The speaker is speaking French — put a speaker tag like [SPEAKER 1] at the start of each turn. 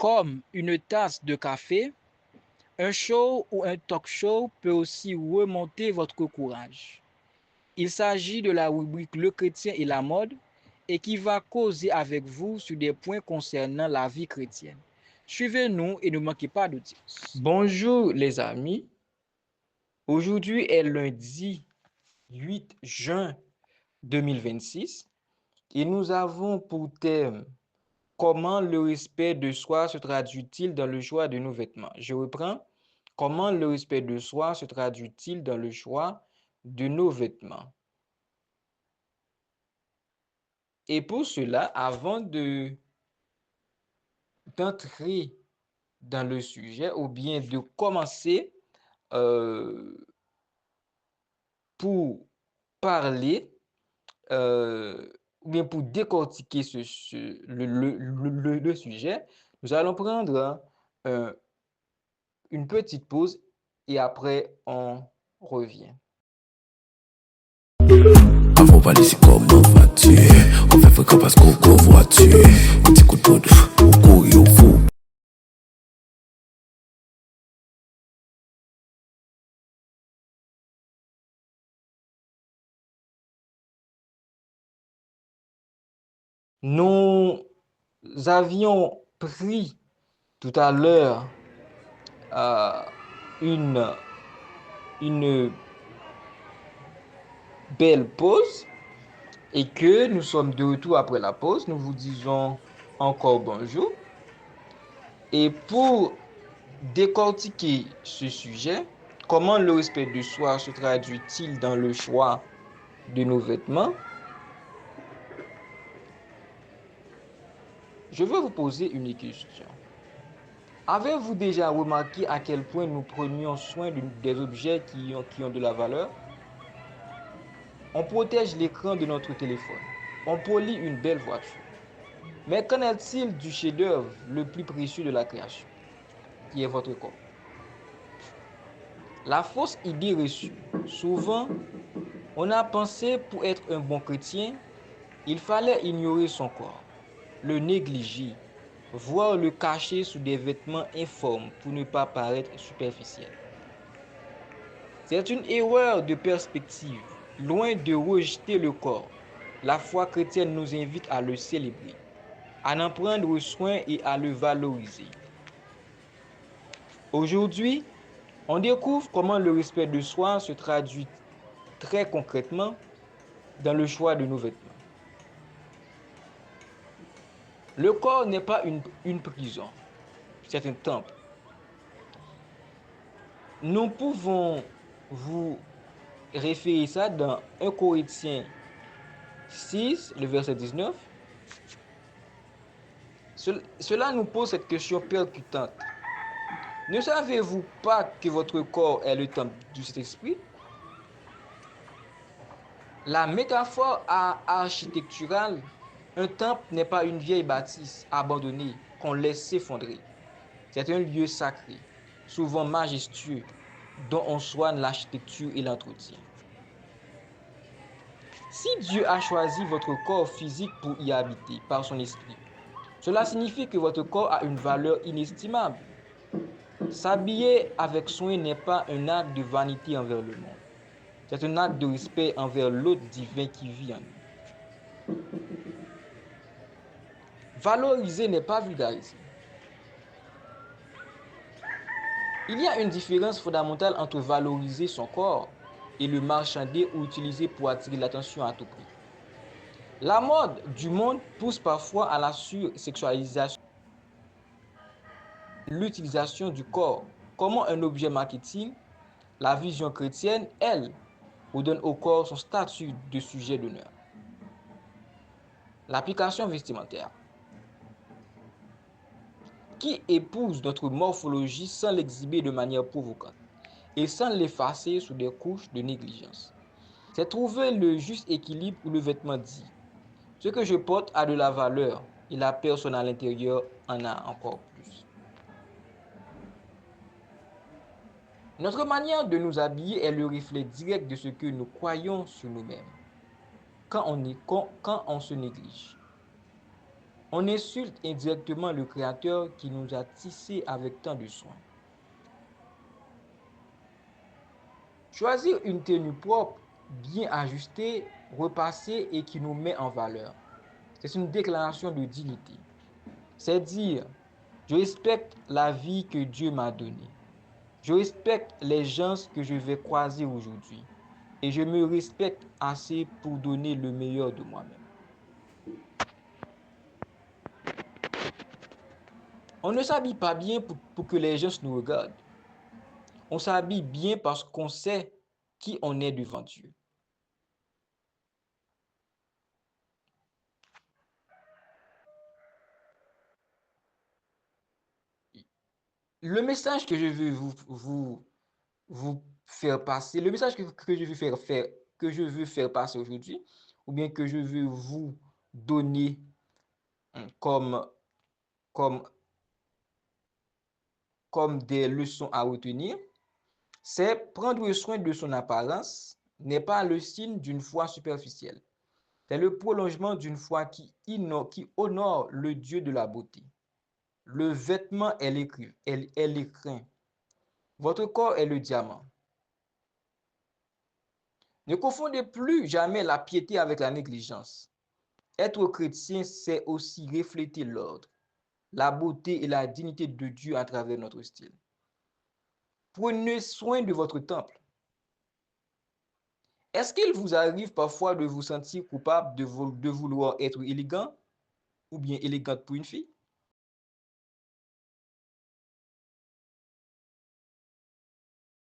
[SPEAKER 1] Comme une tasse de café, un show ou un talk show peut aussi remonter votre courage. Il s'agit de la rubrique Le chrétien et la mode et qui va causer avec vous sur des points concernant la vie chrétienne. Suivez-nous et ne manquez pas d'audience. Bonjour les amis, aujourd'hui est lundi 8 juin 2026 et nous avons pour thème comment le respect de soi se traduit-il dans le choix de nos vêtements. Je reprends. Comment le respect de soi se traduit-il dans le choix de nos vêtements? Et pour cela, avant d'entrer dans le sujet ou bien de commencer pour parler ou bien pour décortiquer le sujet, nous allons prendre une petite pause et après on revient.
[SPEAKER 2] Avant pas laisser comment vas-tu? On fait fréquent parce qu'on convoit-tu. Un petit coup de poudre, on couille au fou.
[SPEAKER 1] Nous avions pris tout à l'heure une belle pause et que nous sommes de retour après la pause. Nous vous disons encore bonjour. Et pour décortiquer ce sujet, comment le respect de soi se traduit-il dans le choix de nos vêtements? Je veux vous poser une question. Avez-vous déjà remarqué à quel point nous prenions soin des objets qui ont de la valeur? On protège l'écran de notre téléphone. On polit une belle voiture. Mais qu'en est-il du chef-d'œuvre le plus précieux de la création, qui est votre corps? La fausse idée reçue. Souvent, on a pensé pour être un bon chrétien, il fallait ignorer son corps, le négliger, voire le cacher sous des vêtements informes pour ne pas paraître superficiel. C'est une erreur de perspective. Loin de rejeter le corps, la foi chrétienne nous invite à le célébrer, à en prendre soin et à le valoriser. Aujourd'hui, on découvre comment le respect de soi se traduit très concrètement dans le choix de nos vêtements. Le corps n'est pas une prison, c'est un temple. Nous pouvons vous référer ça dans 1 Corinthiens 6, le verset 19. Cela nous pose cette question percutante. Ne savez-vous pas que votre corps est le temple du Saint-Esprit? La métaphore architecturale, un temple n'est pas une vieille bâtisse abandonnée qu'on laisse s'effondrer. C'est un lieu sacré, souvent majestueux, dont on soigne l'architecture et l'entretien. Si Dieu a choisi votre corps physique pour y habiter par son esprit, cela signifie que votre corps a une valeur inestimable. S'habiller avec soin n'est pas un acte de vanité envers le monde. C'est un acte de respect envers l'autre divin qui vit en nous. Valoriser n'est pas vulgariser. Il y a une différence fondamentale entre valoriser son corps et le marchander ou utiliser pour attirer l'attention à tout prix. La mode du monde pousse parfois à la sursexualisation, l'utilisation du corps comme un objet marketing. La vision chrétienne, elle, redonne au corps son statut de sujet d'honneur. L'application vestimentaire, qui épouse notre morphologie sans l'exhiber de manière provocante et sans l'effacer sous des couches de négligence. C'est trouver le juste équilibre où le vêtement dit « Ce que je porte a de la valeur et la personne à l'intérieur en a encore plus. » Notre manière de nous habiller est le reflet direct de ce que nous croyons sur nous-mêmes quand on se néglige. On insulte indirectement le Créateur qui nous a tissés avec tant de soin. Choisir une tenue propre, bien ajustée, repassée et qui nous met en valeur. C'est une déclaration de dignité. C'est dire, je respecte la vie que Dieu m'a donnée. Je respecte les gens que je vais croiser aujourd'hui. Et je me respecte assez pour donner le meilleur de moi-même. On ne s'habille pas bien pour que les gens nous regardent. On s'habille bien parce qu'on sait qui on est devant Dieu. Le message que je veux vous faire passer, le message que je veux faire passer aujourd'hui, ou bien que je veux vous donner comme, comme, comme des leçons à retenir, c'est prendre soin de son apparence n'est pas le signe d'une foi superficielle. C'est le prolongement d'une foi qui honore le Dieu de la beauté. Le vêtement est l'écrin. Votre corps est le diamant. Ne confondez plus jamais la piété avec la négligence. Être chrétien, c'est aussi refléter l'ordre, la beauté et la dignité de Dieu à travers notre style. Prenez soin de votre temple. Est-ce qu'il vous arrive parfois de vous sentir coupable de vouloir être élégant ou bien élégante pour une fille?